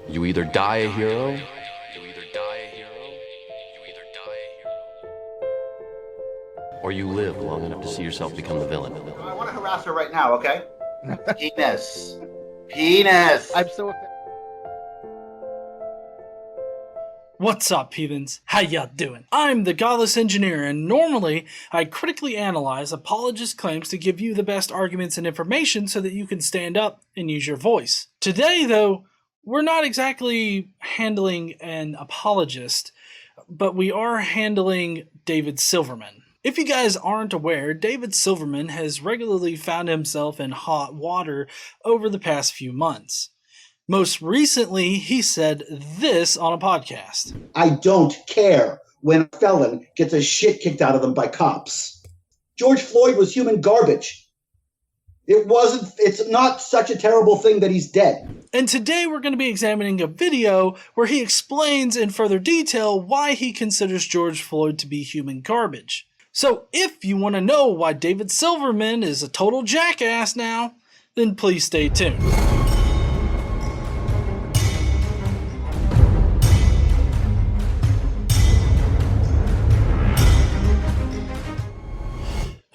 You either die a hero, or you live long enough to see yourself become the villain. I want to harass her right now, okay? Penis. Penis. I'm so... What's up, heathens? How y'all doing? I'm the Godless engineer, and normally I critically analyze apologists' claims to give you the best arguments and information so that you can stand up and use your voice. Today, though, we're not exactly handling an apologist, but we are handling David Silverman. If you guys aren't aware, David Silverman has regularly found himself in hot water over the past few months. Most recently, he said this on a podcast. I don't care when a felon gets a shit kicked out of them by cops. George Floyd was human garbage. It's not such a terrible thing that he's dead. And today we're going to be examining a video where he explains in further detail why he considers George Floyd to be human garbage. So if you want to know why David Silverman is a total jackass now, then please stay tuned.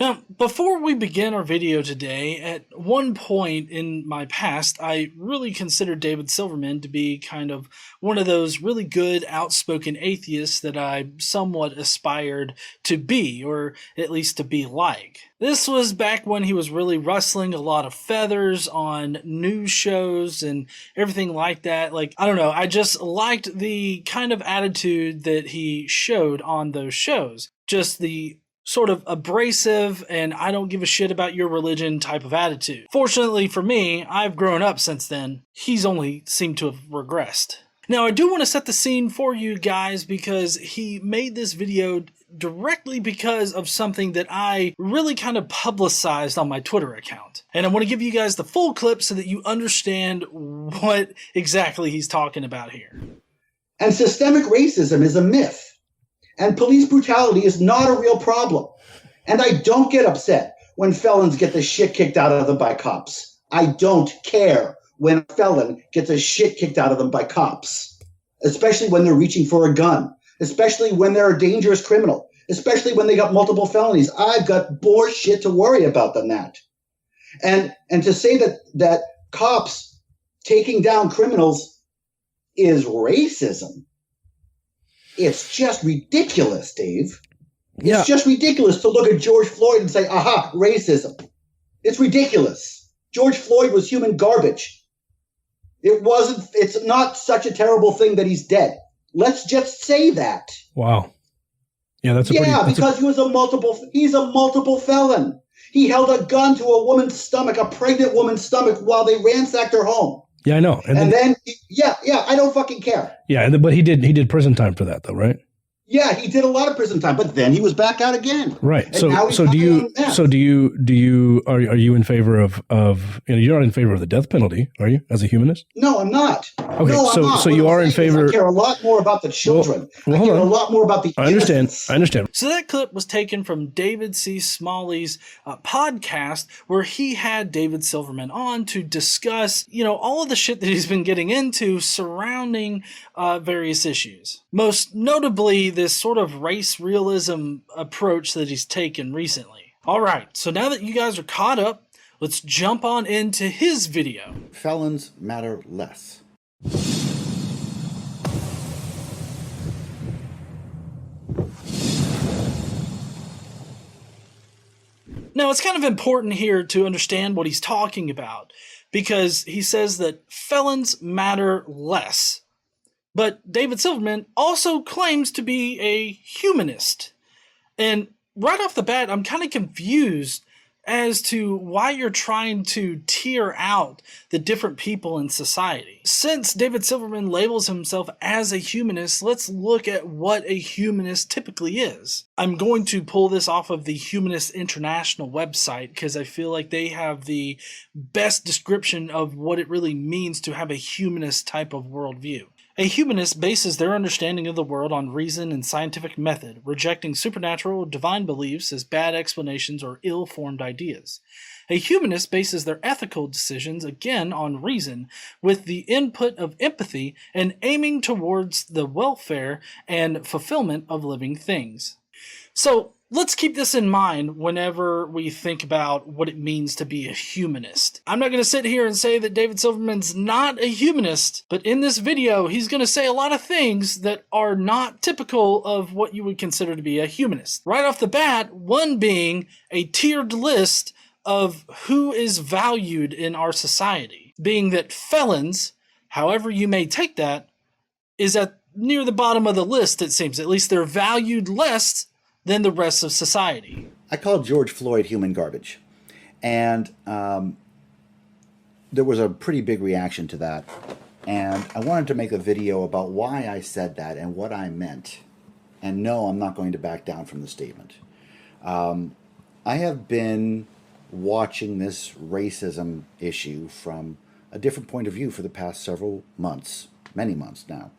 Now, before we begin our video today, at one point in my past, I really considered David Silverman to be kind of one of those really good, outspoken atheists that I somewhat aspired to be, or at least to be like. This was back when he was really rustling a lot of feathers on news shows and everything like that. Like, I don't know, I just liked the kind of attitude that he showed on those shows. Just the sort of abrasive and I don't give a shit about your religion type of attitude. Fortunately for me, I've grown up since then. He's only seemed to have regressed. Now, I do want to set the scene for you guys because he made this video directly because of something that I really kind of publicized on my Twitter account. And I want to give you guys the full clip so that you understand what exactly he's talking about here. And systemic racism is a myth. And police brutality is not a real problem. And I don't get upset when felons get the shit kicked out of them by cops. I don't care when a felon gets a shit kicked out of them by cops, especially when they're reaching for a gun, especially when they're a dangerous criminal, especially when they got multiple felonies. I've got more shit to worry about than that. And to say that cops taking down criminals is racism, it's just ridiculous, Dave. It's just ridiculous to look at George Floyd and say, aha, racism. It's ridiculous. George Floyd was human garbage. It's not such a terrible thing that he's dead. Let's just say that. Wow. Yeah, because he's a multiple felon. He held a gun to a woman's stomach, a pregnant woman's stomach, while they ransacked her home. Yeah, I know. And then I don't fucking care. Yeah, but he did prison time for that though, right? Yeah, he did a lot of prison time, but then he was back out again. Right. So are you in favor of you're not in favor of the death penalty, are you, as a humanist? No, I'm not. Okay, no, I'm not. So you are in favor. I care a lot more about the children. I care a lot more about the innocents. I understand. So that clip was taken from David C. Smalley's podcast, where he had David Silverman on to discuss, all of the shit that he's been getting into surrounding various issues. Most notably, this sort of race realism approach that he's taken recently. All right, so now that you guys are caught up, let's jump on into his video. Felons matter less. Now, it's kind of important here to understand what he's talking about, because he says that felons matter less. But David Silverman also claims to be a humanist. And right off the bat, I'm kind of confused as to why you're trying to tier out the different people in society. Since David Silverman labels himself as a humanist, let's look at what a humanist typically is. I'm going to pull this off of the Humanist International website because I feel like they have the best description of what it really means to have a humanist type of worldview. A humanist bases their understanding of the world on reason and scientific method, rejecting supernatural or divine beliefs as bad explanations or ill-formed ideas. A humanist bases their ethical decisions, again, on reason, with the input of empathy and aiming towards the welfare and fulfillment of living things. So let's keep this in mind whenever we think about what it means to be a humanist. I'm not going to sit here and say that David Silverman's not a humanist, but in this video, he's going to say a lot of things that are not typical of what you would consider to be a humanist. Right off the bat, one being a tiered list of who is valued in our society, being that felons, however you may take that, is at near the bottom of the list, it seems. At least they're valued less than the rest of society. I called George Floyd human garbage. And there was a pretty big reaction to that. And I wanted to make a video about why I said that and what I meant. And no, I'm not going to back down from the statement. I have been watching this racism issue from a different point of view for the past several months, many months now.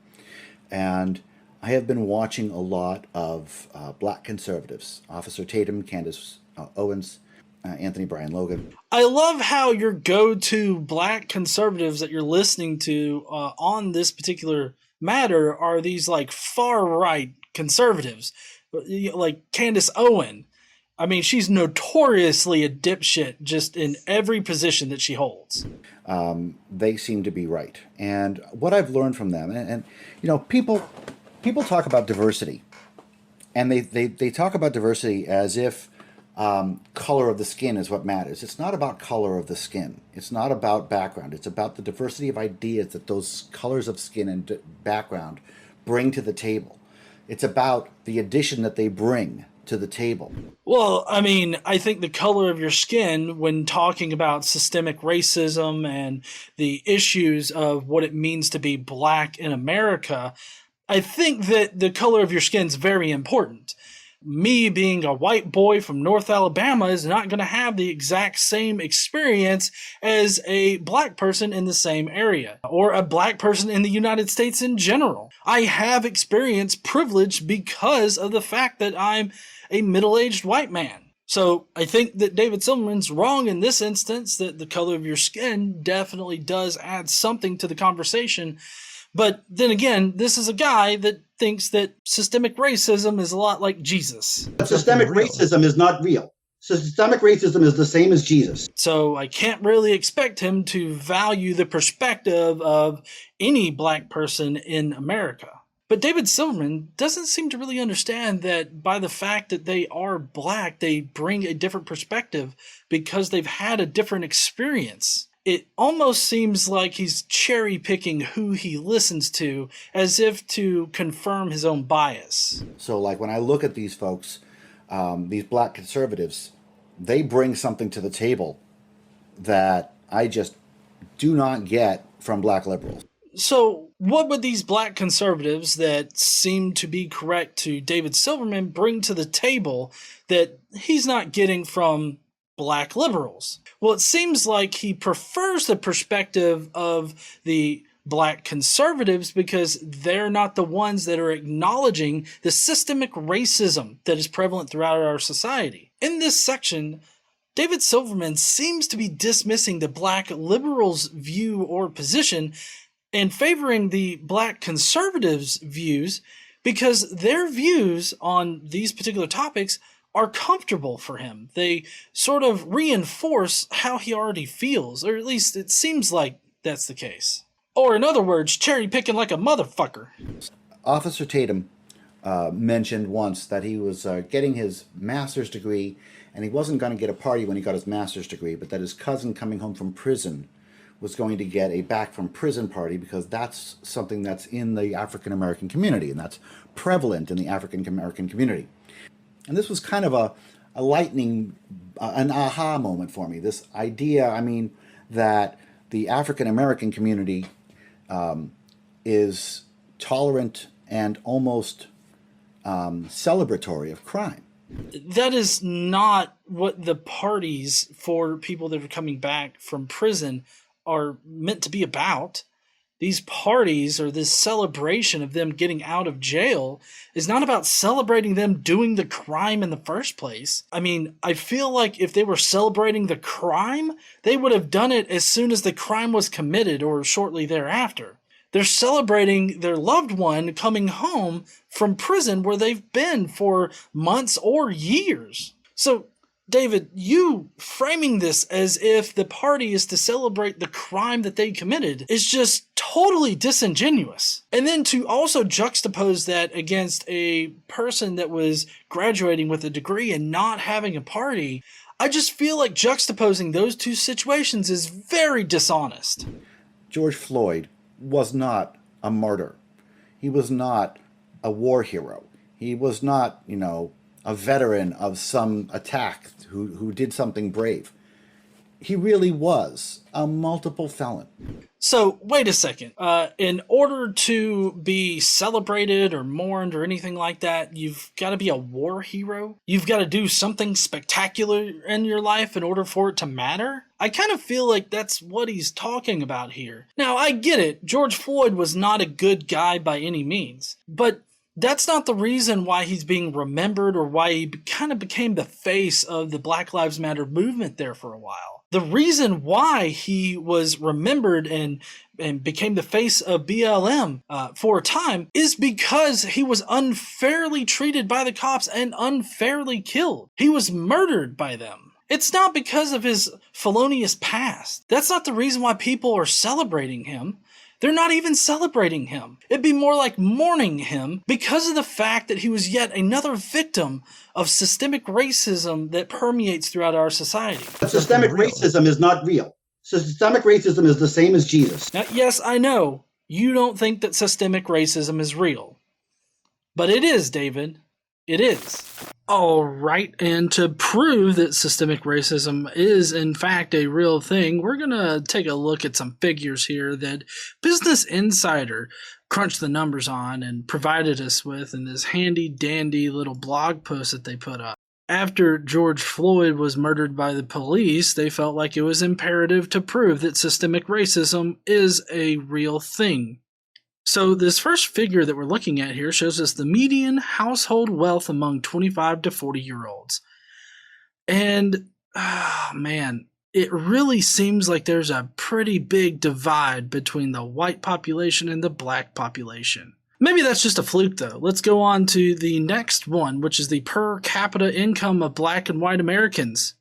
And I have been watching a lot of black conservatives, Officer Tatum, Candace Owens, Anthony Brian Logan. I love how your go-to black conservatives that you're listening to on this particular matter are these like far-right conservatives, like Candace Owen. I mean, she's notoriously a dipshit just in every position that she holds. They seem to be right. And what I've learned from them, and you know, people talk about diversity, and they talk about diversity as if color of the skin is what matters. It's not about color of the skin. It's not about background. It's about the diversity of ideas that those colors of skin and background bring to the table. It's about the addition that they bring to the table. Well, I mean, I think the color of your skin, when talking about systemic racism and the issues of what it means to be black in America, I think that the color of your skin is very important. Me being a white boy from North Alabama is not going to have the exact same experience as a black person in the same area, or a black person in the United States in general. I have experienced privilege because of the fact that I'm a middle-aged white man. So I think that David Silverman's wrong in this instance, that the color of your skin definitely does add something to the conversation. But then again, this is a guy that thinks that systemic racism is a lot like Jesus. Systemic racism is not real. Systemic racism is the same as Jesus. So I can't really expect him to value the perspective of any black person in America. But David Silverman doesn't seem to really understand that by the fact that they are black, they bring a different perspective because they've had a different experience. It almost seems like he's cherry-picking who he listens to as if to confirm his own bias. So like when I look at these folks, these black conservatives, they bring something to the table that I just do not get from black liberals. So what would these black conservatives that seem to be correct to David Silverman bring to the table that he's not getting from black liberals? Well, it seems like he prefers the perspective of the black conservatives because they're not the ones that are acknowledging the systemic racism that is prevalent throughout our society. In this section, David Silverman seems to be dismissing the black liberals' view or position and favoring the black conservatives' views because their views on these particular topics are comfortable for him. They sort of reinforce how he already feels, or at least it seems like that's the case. Or in other words, cherry picking like a motherfucker. Officer Tatum mentioned once that he was getting his master's degree and he wasn't going to get a party when he got his master's degree, but that his cousin coming home from prison was going to get a back from prison party because that's something that's in the African American community and that's prevalent in the African American community. And this was kind of a lightning, an aha moment for me. This idea, I mean, that the African American community is tolerant and almost celebratory of crime. That is not what the parties for people that are coming back from prison are meant to be about. these parties or this celebration of them getting out of jail is not about celebrating them doing the crime in the first place. I mean, I feel like if they were celebrating the crime, they would have done it as soon as the crime was committed or shortly thereafter. They're celebrating their loved one coming home from prison where they've been for months or years. So, David, you framing this as if the party is to celebrate the crime that they committed is just totally disingenuous. And then to also juxtapose that against a person that was graduating with a degree and not having a party, I just feel like juxtaposing those two situations is very dishonest. George Floyd was not a martyr. He was not a war hero. He was not, a veteran of some attack who did something brave. He really was a multiple felon. So, wait a second. In order to be celebrated or mourned or anything like that, you've got to be a war hero? You've got to do something spectacular in your life in order for it to matter? I kind of feel like that's what he's talking about here. Now, I get it. George Floyd was not a good guy by any means. But that's not the reason why he's being remembered or why he kind of became the face of the Black Lives Matter movement there for a while. The reason why he was remembered and became the face of BLM for a time is because he was unfairly treated by the cops and unfairly killed. He was murdered by them. It's not because of his felonious past. That's not the reason why people are celebrating him. They're not even celebrating him. It'd be more like mourning him because of the fact that he was yet another victim of systemic racism that permeates throughout our society. But systemic racism is not real. Systemic racism is the same as Jesus. Now, yes, I know you don't think that systemic racism is real. But it is, David. It is. All right, and to prove that systemic racism is in fact a real thing, we're going to take a look at some figures here that Business Insider crunched the numbers on and provided us with in this handy dandy little blog post that they put up. After George Floyd was murdered by the police, they felt like it was imperative to prove that systemic racism is a real thing. So this first figure that we're looking at here shows us the median household wealth among 25 to 40-year-olds. And, man, it really seems like there's a pretty big divide between the white population and the black population. Maybe that's just a fluke, though. Let's go on to the next one, which is the per capita income of black and white Americans.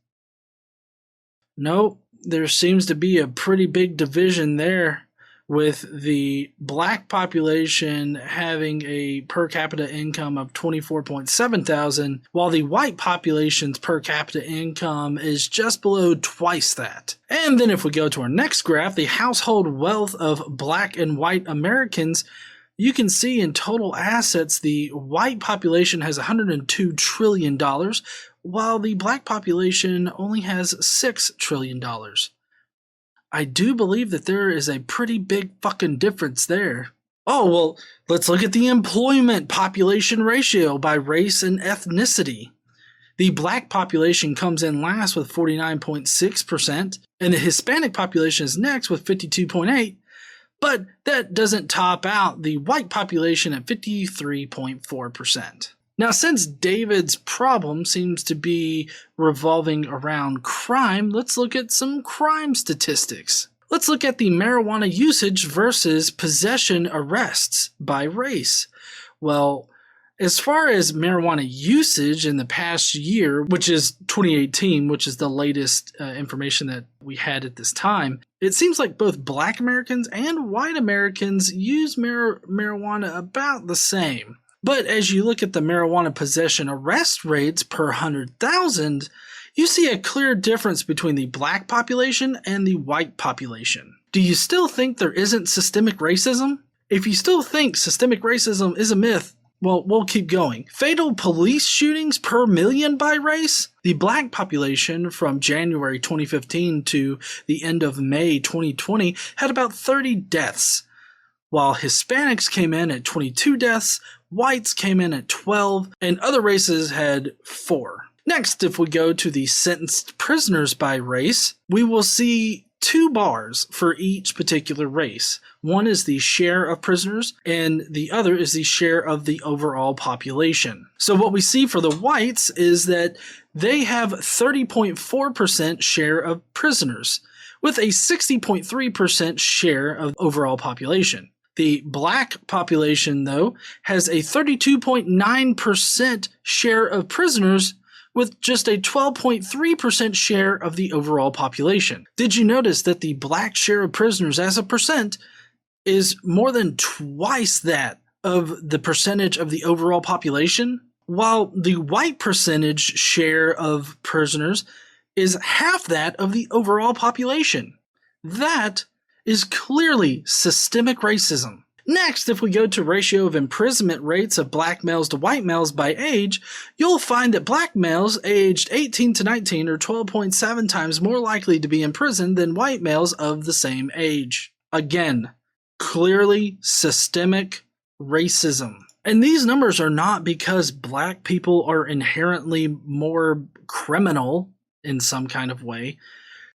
Nope, there seems to be a pretty big division there, with the black population having a per capita income of $24.7 thousand, while the white population's per capita income is just below twice that. And then if we go to our next graph, the household wealth of black and white Americans, you can see in total assets, the white population has $102 trillion, while the black population only has $6 trillion. I do believe that there is a pretty big fucking difference there. Oh, well, let's look at the employment population ratio by race and ethnicity. The black population comes in last with 49.6%, and the Hispanic population is next with 52.8%, but that doesn't top out the white population at 53.4%. Now, since David's problem seems to be revolving around crime, let's look at some crime statistics. Let's look at the marijuana usage versus possession arrests by race. Well, as far as marijuana usage in the past year, which is 2018, which is the latest information that we had at this time, it seems like both black Americans and white Americans use marijuana about the same. But as you look at the marijuana possession arrest rates per 100,000, you see a clear difference between the black population and the white population. Do you still think there isn't systemic racism? If you still think systemic racism is a myth, well, we'll keep going. Fatal police shootings per million by race? The black population from January 2015 to the end of May 2020 had about 30 deaths, while Hispanics came in at 22 deaths, whites came in at 12, and other races had 4. Next, if we go to the sentenced prisoners by race, we will see two bars for each particular race. One is the share of prisoners, and the other is the share of the overall population. So what we see for the whites is that they have 30.4% share of prisoners, with a 60.3% share of overall population. The black population, though, has a 32.9% share of prisoners, with just a 12.3% share of the overall population. Did you notice that the black share of prisoners as a percent is more than twice that of the percentage of the overall population? While the white percentage share of prisoners is half that of the overall population. That is clearly systemic racism. Next, if we go to ratio of imprisonment rates of black males to white males by age, you'll find that black males aged 18 to 19 are 12.7 times more likely to be imprisoned than white males of the same age. Again, clearly systemic racism. And these numbers are not because black people are inherently more criminal in some kind of way.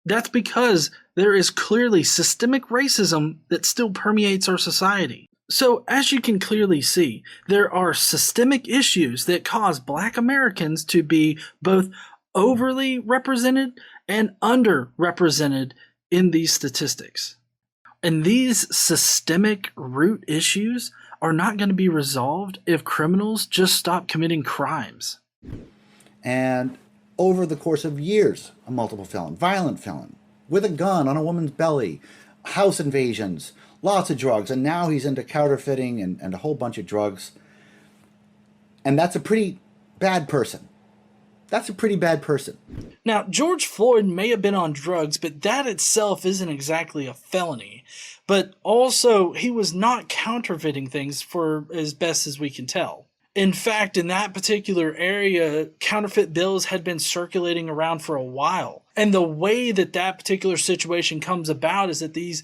That's because there is clearly systemic racism that still permeates our society. So, as you can clearly see, there are systemic issues that cause black Americans to be both overly represented and underrepresented in these statistics. And these systemic root issues are not going to be resolved if criminals just stop committing crimes. And over the course of years, a multiple felon, violent felon, with a gun on a woman's belly, house invasions, lots of drugs, and now he's into counterfeiting and a whole bunch of drugs. And that's a pretty bad person. That's a pretty bad person. Now, George Floyd may have been on drugs, but that itself isn't exactly a felony. But also, he was not counterfeiting things for as best as we can tell. In fact, in that particular area, counterfeit bills had been circulating around for a while. And the way that that particular situation comes about is that these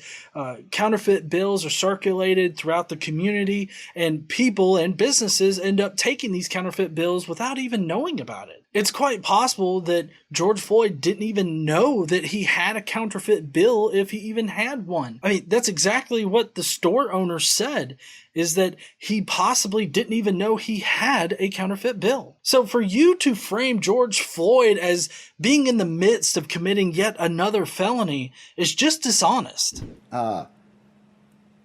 counterfeit bills are circulated throughout the community, and people and businesses end up taking these counterfeit bills without even knowing about it. It's quite possible that George Floyd didn't even know that he had a counterfeit bill if he even had one. I mean, that's exactly what the store owner said, is that he possibly didn't even know he had a counterfeit bill. So for you to frame George Floyd as being in the midst of committing yet another felony is just dishonest.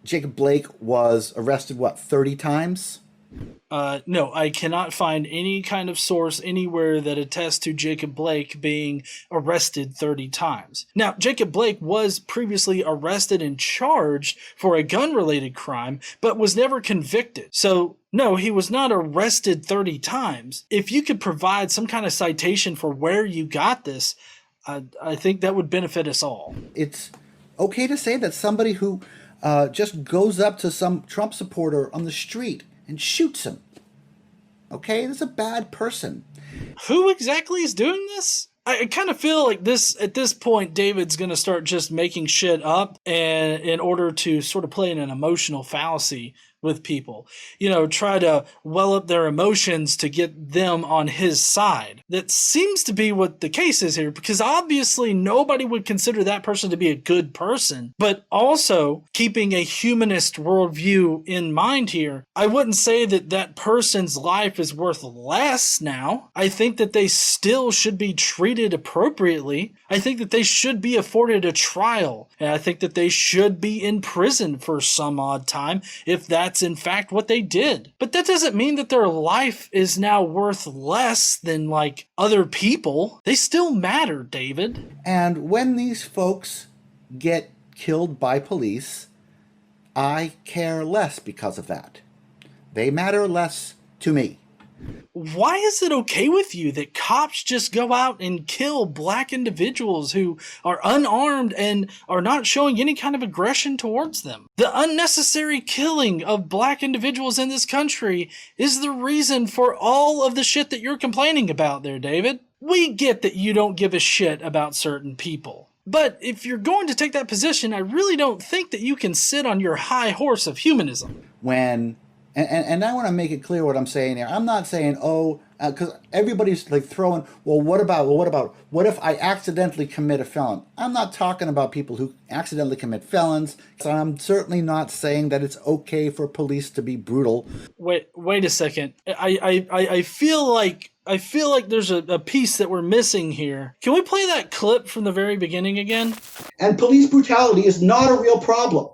Jacob Blake was arrested, 30 times? No, I cannot find any kind of source anywhere that attests to Jacob Blake being arrested 30 times. Now, Jacob Blake was previously arrested and charged for a gun-related crime, but was never convicted. So, no, he was not arrested 30 times. If you could provide some kind of citation for where you got this, I think that would benefit us all. It's okay to say that somebody who just goes up to some Trump supporter on the street and shoots him. Okay, that's a bad person. Who exactly is doing this? I kind of feel like at this point, David's going to start just making shit up and in order to sort of play in an emotional fallacy with people. You know, try to well up their emotions to get them on his side. That seems to be what the case is here, because obviously nobody would consider that person to be a good person. But also, keeping a humanist worldview in mind here, I wouldn't say that that person's life is worth less now. I think that they still should be treated appropriately. I think that they should be afforded a trial. And I think that they should be in prison for some odd time if that's in fact what they did. But that doesn't mean that their life is now worth less than like other people. They still matter, David. And when these folks get killed by police, I care less because of that. They matter less to me. Why is it okay with you that cops just go out and kill black individuals who are unarmed and are not showing any kind of aggression towards them? The unnecessary killing of black individuals in this country is the reason for all of the shit that you're complaining about there, David. We get that you don't give a shit about certain people. But if you're going to take that position, I really don't think that you can sit on your high horse of humanism. When And I want to make it clear what I'm saying here. I'm not saying, because everybody's like throwing, what if I accidentally commit a felon? I'm not talking about people who accidentally commit felons. So I'm certainly not saying that it's okay for police to be brutal. Wait a second. I feel like there's a piece that we're missing here. Can we play that clip from the very beginning again? And police brutality is not a real problem.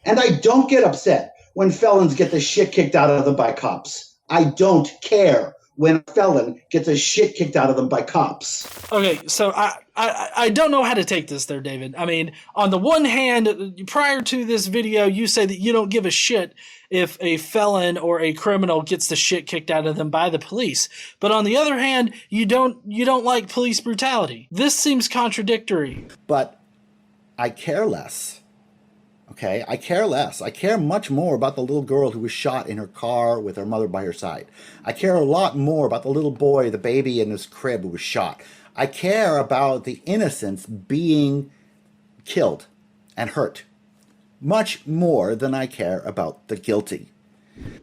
And I don't get upset when felons get the shit kicked out of them by cops. I don't care when a felon gets the shit kicked out of them by cops. Okay, so I don't know how to take this there, David. I mean, on the one hand, prior to this video, you say that you don't give a shit if a felon or a criminal gets the shit kicked out of them by the police. But on the other hand, you don't like police brutality. This seems contradictory. But I care less. Okay, I care less. I care much more about the little girl who was shot in her car with her mother by her side. I care a lot more about the little boy, the baby in his crib who was shot. I care about the innocents being killed and hurt much more than I care about the guilty.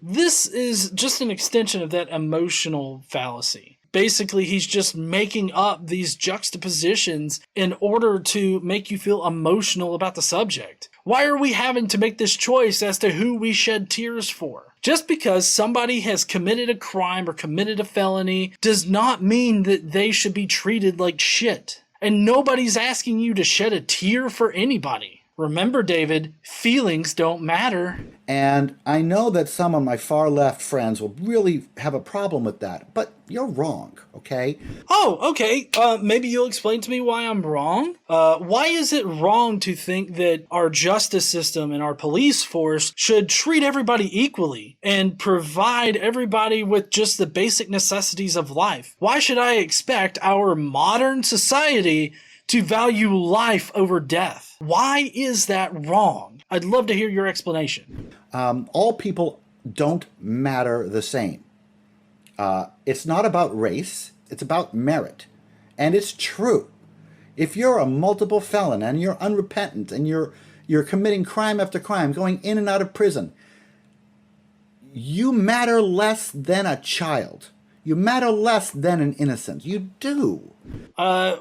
This is just an extension of that emotional fallacy. Basically, he's just making up these juxtapositions in order to make you feel emotional about the subject. Why are we having to make this choice as to who we shed tears for? Just because somebody has committed a crime or committed a felony does not mean that they should be treated like shit. And nobody's asking you to shed a tear for anybody. Remember, David, feelings don't matter. And I know that some of my far left friends will really have a problem with that, but you're wrong, okay? Oh, okay. Maybe you'll explain to me why I'm wrong. Why is it wrong to think that our justice system and our police force should treat everybody equally and provide everybody with just the basic necessities of life? Why should I expect our modern society to value life over death? Why is that wrong? I'd love to hear your explanation. All people don't matter the same. It's not about race, it's about merit. And it's true. If you're a multiple felon and you're unrepentant and you're committing crime after crime, going in and out of prison, you matter less than a child. You matter less than an innocent. You do. I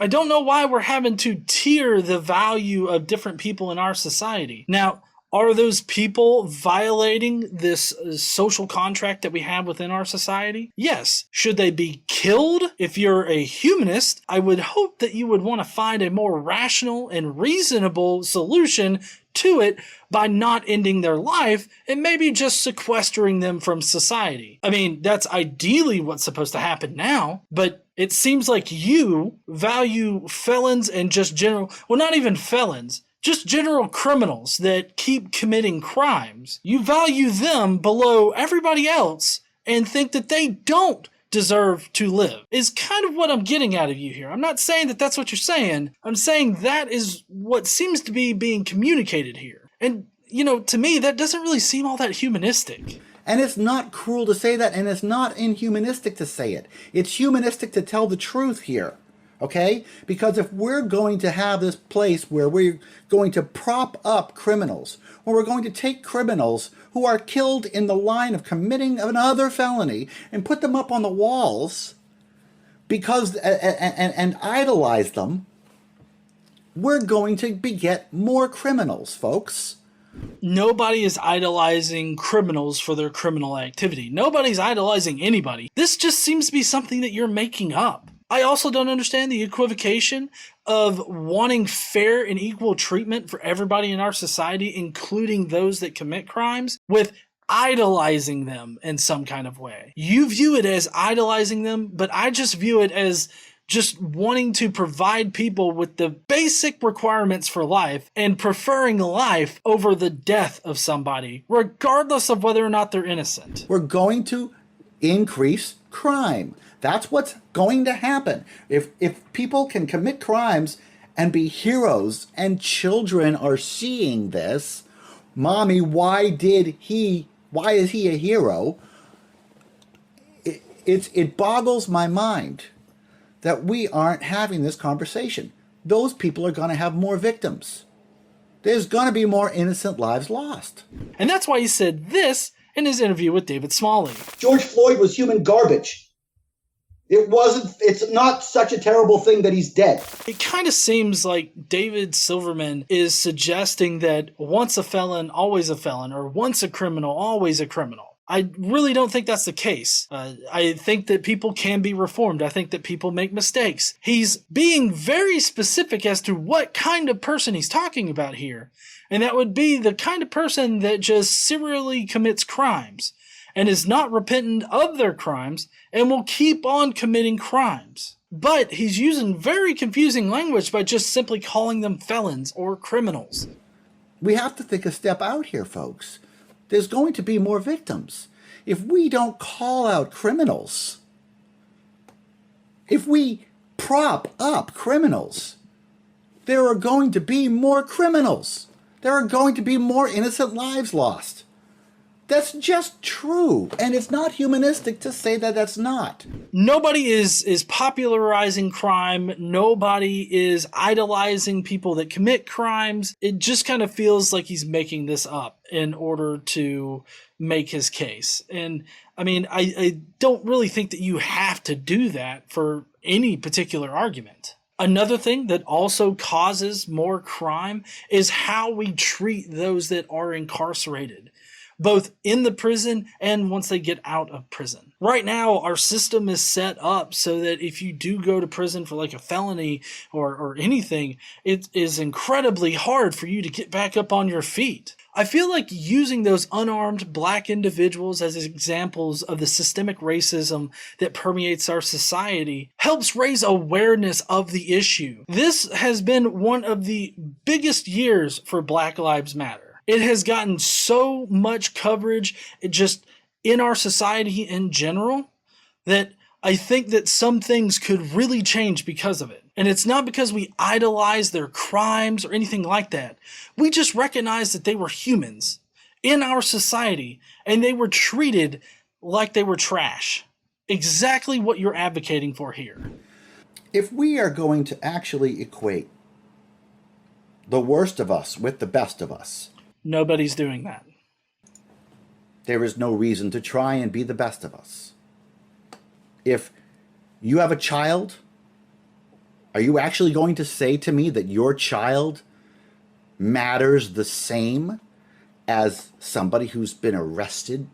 don't know why we're having to tier the value of different people in our society. Now, are those people violating this social contract that we have within our society? Yes. Should they be killed? If you're a humanist, I would hope that you would want to find a more rational and reasonable solution to it by not ending their life and maybe just sequestering them from society. I mean, that's ideally what's supposed to happen now, but it seems like you value felons and just general, well, not even felons, just general criminals that keep committing crimes. You value them below everybody else and think that they don't deserve to live, is kind of what I'm getting out of you here. I'm not saying that that's what you're saying. I'm saying that is what seems to be being communicated here. And, you know, to me, that doesn't really seem all that humanistic. And it's not cruel to say that, and it's not inhumanistic to say it. It's humanistic to tell the truth here, okay? Because if we're going to have this place where we're going to prop up criminals, where we're going to take criminals who are killed in the line of committing another felony and put them up on the walls because and idolize them, we're going to beget more criminals, folks. Nobody is idolizing criminals for their criminal activity. Nobody's idolizing anybody. This just seems to be something that you're making up. I also don't understand the equivocation of wanting fair and equal treatment for everybody in our society, including those that commit crimes, with idolizing them in some kind of way. You view it as idolizing them, but I just view it as just wanting to provide people with the basic requirements for life and preferring life over the death of somebody, regardless of whether or not they're innocent. We're going to increase crime. That's what's going to happen. If people can commit crimes and be heroes, and children are seeing this, Mommy, why is he a hero? It boggles my mind that we aren't having this conversation. Those people are going to have more victims. there's going to be more innocent lives lost. And that's why he said this in his interview with David Smalley. George Floyd was human garbage. It's not such a terrible thing that he's dead. It kind of seems like David Silverman is suggesting that once a felon, always a felon, or once a criminal, always a criminal. I really don't think that's the case. I think that people can be reformed. I think that people make mistakes. He's being very specific as to what kind of person he's talking about here. And that would be the kind of person that just serially commits crimes and is not repentant of their crimes and will keep on committing crimes. But he's using very confusing language by just simply calling them felons or criminals. We have to think a step out here, folks. There's going to be more victims. If we don't call out criminals, if we prop up criminals, there are going to be more criminals. There are going to be more innocent lives lost. That's just true. And it's not humanistic to say that that's not. Nobody is popularizing crime. Nobody is idolizing people that commit crimes. It just kind of feels like he's making this up in order to make his case. And I mean, I don't really think that you have to do that for any particular argument. Another thing that also causes more crime is how we treat those that are incarcerated, both in the prison and once they get out of prison. Right now, our system is set up so that if you do go to prison for like a felony or anything, it is incredibly hard for you to get back up on your feet. I feel like using those unarmed black individuals as examples of the systemic racism that permeates our society helps raise awareness of the issue. This has been one of the biggest years for Black Lives Matter. It has gotten so much coverage just in our society in general that I think that some things could really change because of it. And it's not because we idolize their crimes or anything like that. We just recognize that they were humans in our society and they were treated like they were trash. Exactly what you're advocating for here. If we are going to actually equate the worst of us with the best of us, nobody's doing that. There is no reason to try and be the best of us. If you have a child, are you actually going to say to me that your child matters the same as somebody who's been arrested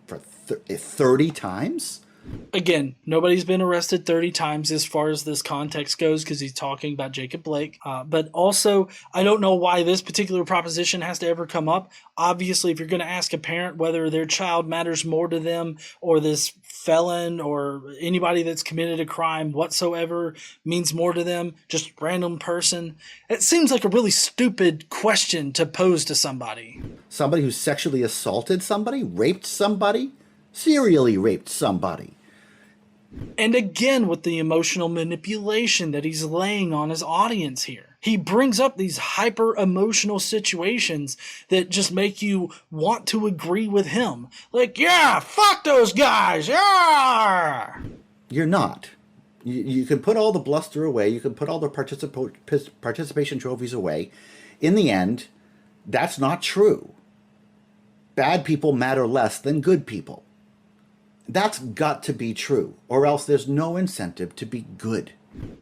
for 30 times? Again, nobody's been arrested 30 times as far as this context goes because he's talking about Jacob Blake. But also, I don't know why this particular proposition has to ever come up. Obviously, if you're going to ask a parent whether their child matters more to them or this felon or anybody that's committed a crime whatsoever means more to them, just random person, it seems like a really stupid question to pose to somebody. Somebody who sexually assaulted somebody, raped somebody, serially raped somebody. And again, with the emotional manipulation that he's laying on his audience here. He brings up these hyper-emotional situations that just make you want to agree with him. Like, yeah, fuck those guys, yeah! You're not. You can put all the bluster away. You can put all the participation trophies away. In the end, that's not true. Bad people matter less than good people. That's got to be true, or else there's no incentive to be good.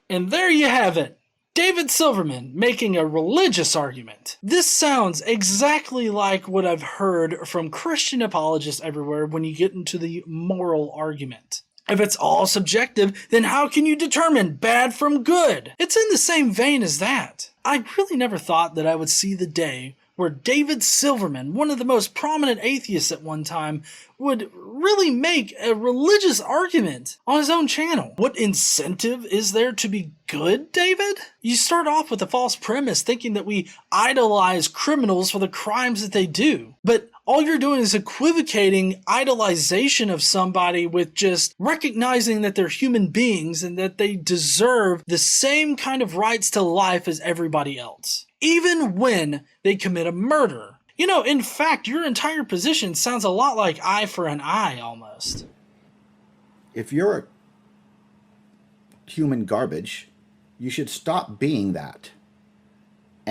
And there you have it. David Silverman making a religious argument. This sounds exactly like what I've heard from Christian apologists everywhere when you get into the moral argument. If it's all subjective, then how can you determine bad from good? It's in the same vein as that. I really never thought that I would see the day where David Silverman, one of the most prominent atheists at one time, would really make a religious argument on his own channel. What incentive is there to be good, David? You start off with a false premise thinking that we idolize criminals for the crimes that they do. But all you're doing is equivocating idolization of somebody with just recognizing that they're human beings and that they deserve the same kind of rights to life as everybody else, even when they commit a murder. You know, in fact, your entire position sounds a lot like eye for an eye, almost. If you're human garbage, you should stop being that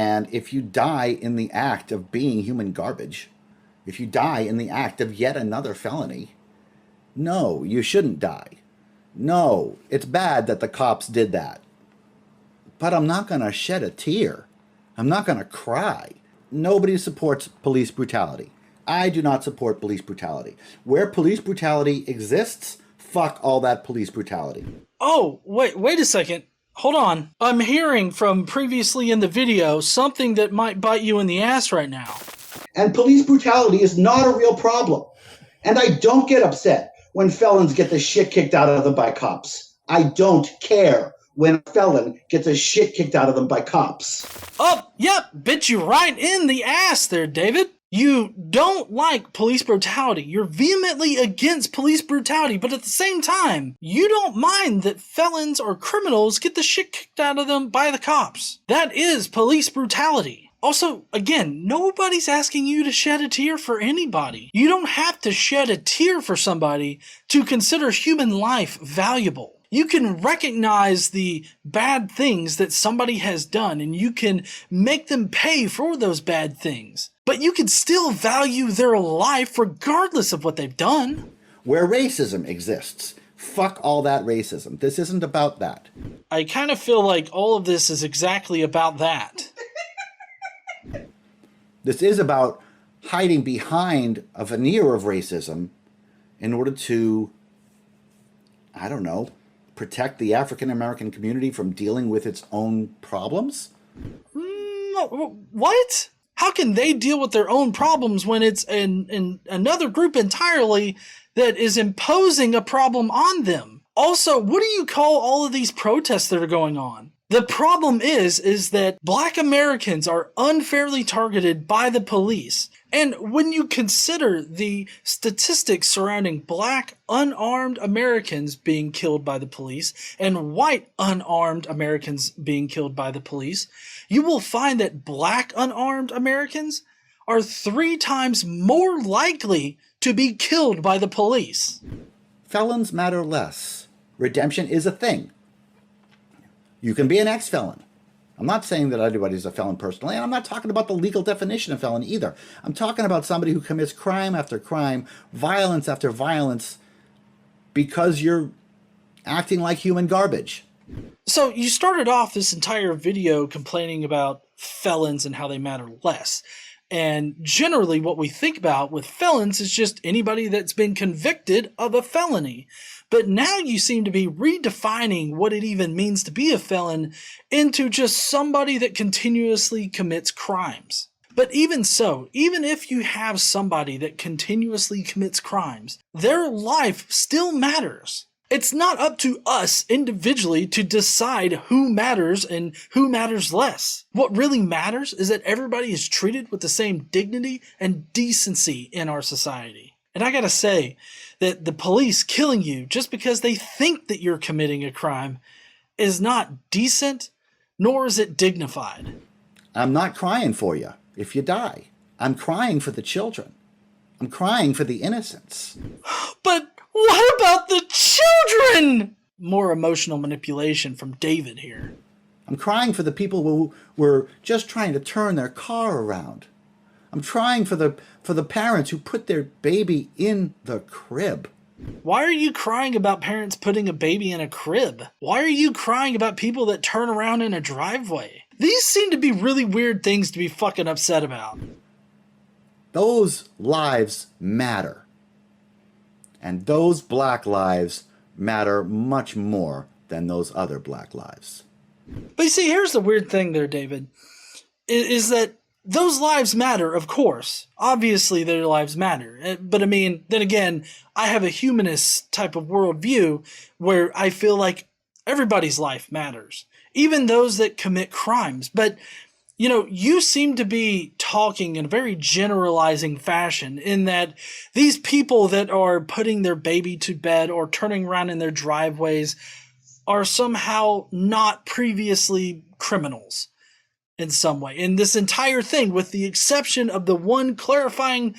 And if you die in the act of being human garbage, if you die in the act of yet another felony, no, you shouldn't die. No, it's bad that the cops did that. But I'm not going to shed a tear. I'm not going to cry. Nobody supports police brutality. I do not support police brutality. Where police brutality exists, fuck all that police brutality. Oh, wait a second. Hold on. I'm hearing from previously in the video something that might bite you in the ass right now. And police brutality is not a real problem. And I don't get upset when felons get the shit kicked out of them by cops. I don't care when a felon gets the shit kicked out of them by cops. Oh, yep, bit you right in the ass there, David. You don't like police brutality. You're vehemently against police brutality, but at the same time, you don't mind that felons or criminals get the shit kicked out of them by the cops. That is police brutality. Also, again, nobody's asking you to shed a tear for anybody. You don't have to shed a tear for somebody to consider human life valuable. You can recognize the bad things that somebody has done, and you can make them pay for those bad things. But you can still value their life regardless of what they've done. Where racism exists, fuck all that racism. This isn't about that. I kind of feel like all of this is exactly about that. This is about hiding behind a veneer of racism in order to, I don't know, protect the African American community from dealing with its own problems? What? How can they deal with their own problems when it's another group entirely that is imposing a problem on them? Also, what do you call all of these protests that are going on? The problem is that Black Americans are unfairly targeted by the police. And when you consider the statistics surrounding Black unarmed Americans being killed by the police and white unarmed Americans being killed by the police, you will find that Black unarmed Americans are 3 times more likely to be killed by the police. Felons matter less. Redemption is a thing. You can be an ex-felon. I'm not saying that everybody's a felon personally, and I'm not talking about the legal definition of felon either. I'm talking about somebody who commits crime after crime, violence after violence, because you're acting like human garbage. So you started off this entire video complaining about felons and how they matter less. And generally what we think about with felons is just anybody that's been convicted of a felony. But now you seem to be redefining what it even means to be a felon into just somebody that continuously commits crimes. But even so, even if you have somebody that continuously commits crimes, their life still matters. It's not up to us individually to decide who matters and who matters less. What really matters is that everybody is treated with the same dignity and decency in our society. And I gotta say that the police killing you just because they think that you're committing a crime is not decent, nor is it dignified. I'm not crying for you if you die. I'm crying for the children. I'm crying for the innocents. But what about the children? More emotional manipulation from David here. I'm crying for the people who were just trying to turn their car around. I'm crying for the parents who put their baby in the crib. Why are you crying about parents putting a baby in a crib? Why are you crying about people that turn around in a driveway? These seem to be really weird things to be fucking upset about. Those lives matter. And those Black lives matter much more than those other Black lives. But you see, here's the weird thing there, David, is that those lives matter, of course. Obviously, their lives matter. But I mean, then again, I have a humanist type of worldview where I feel like everybody's life matters, even those that commit crimes. But, you know, you seem to be talking in a very generalizing fashion in that these people that are putting their baby to bed or turning around in their driveways are somehow not previously criminals in some way. And this entire thing, with the exception of the one clarifying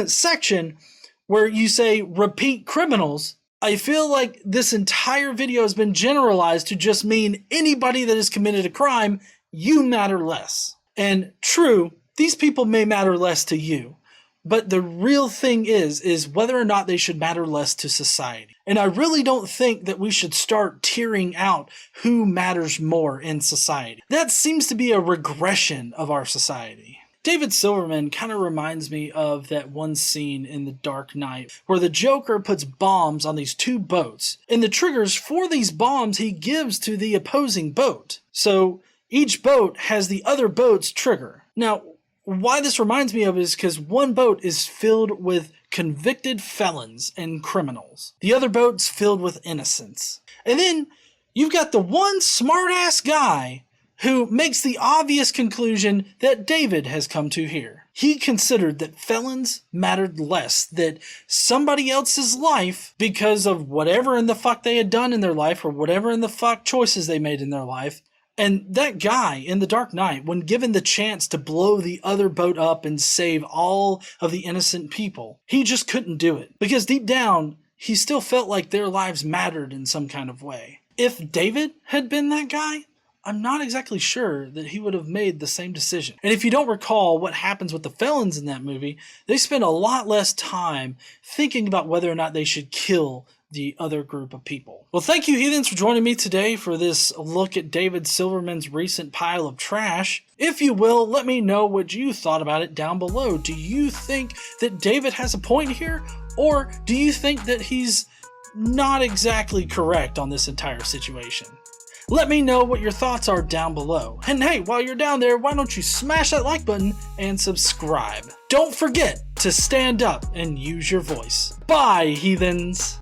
section where you say repeat criminals, I feel like this entire video has been generalized to just mean anybody that has committed a crime, you matter less. And true, these people may matter less to you, but the real thing is whether or not they should matter less to society. And I really don't think that we should start tiering out who matters more in society. That seems to be a regression of our society. David Silverman kind of reminds me of that one scene in The Dark Knight where the Joker puts bombs on these two boats, and the triggers for these bombs he gives to the opposing boat. So each boat has the other boat's trigger. Now, why this reminds me of is because one boat is filled with convicted felons and criminals. The other boat's filled with innocents. And then you've got the one smart-ass guy who makes the obvious conclusion that David has come to here. He considered that felons mattered less, that somebody else's life, because of whatever in the fuck they had done in their life or whatever in the fuck choices they made in their life. And that guy in The Dark Knight, when given the chance to blow the other boat up and save all of the innocent people, he just couldn't do it. Because deep down, he still felt like their lives mattered in some kind of way. If David had been that guy, I'm not exactly sure that he would have made the same decision. And if you don't recall what happens with the felons in that movie, they spend a lot less time thinking about whether or not they should kill the other group of people. Well, thank you, heathens, for joining me today for this look at David Silverman's recent pile of trash. If you will, let me know what you thought about it down below. Do you think that David has a point here? Or do you think that he's not exactly correct on this entire situation? Let me know what your thoughts are down below. And hey, while you're down there, why don't you smash that like button and subscribe? Don't forget to stand up and use your voice. Bye, heathens!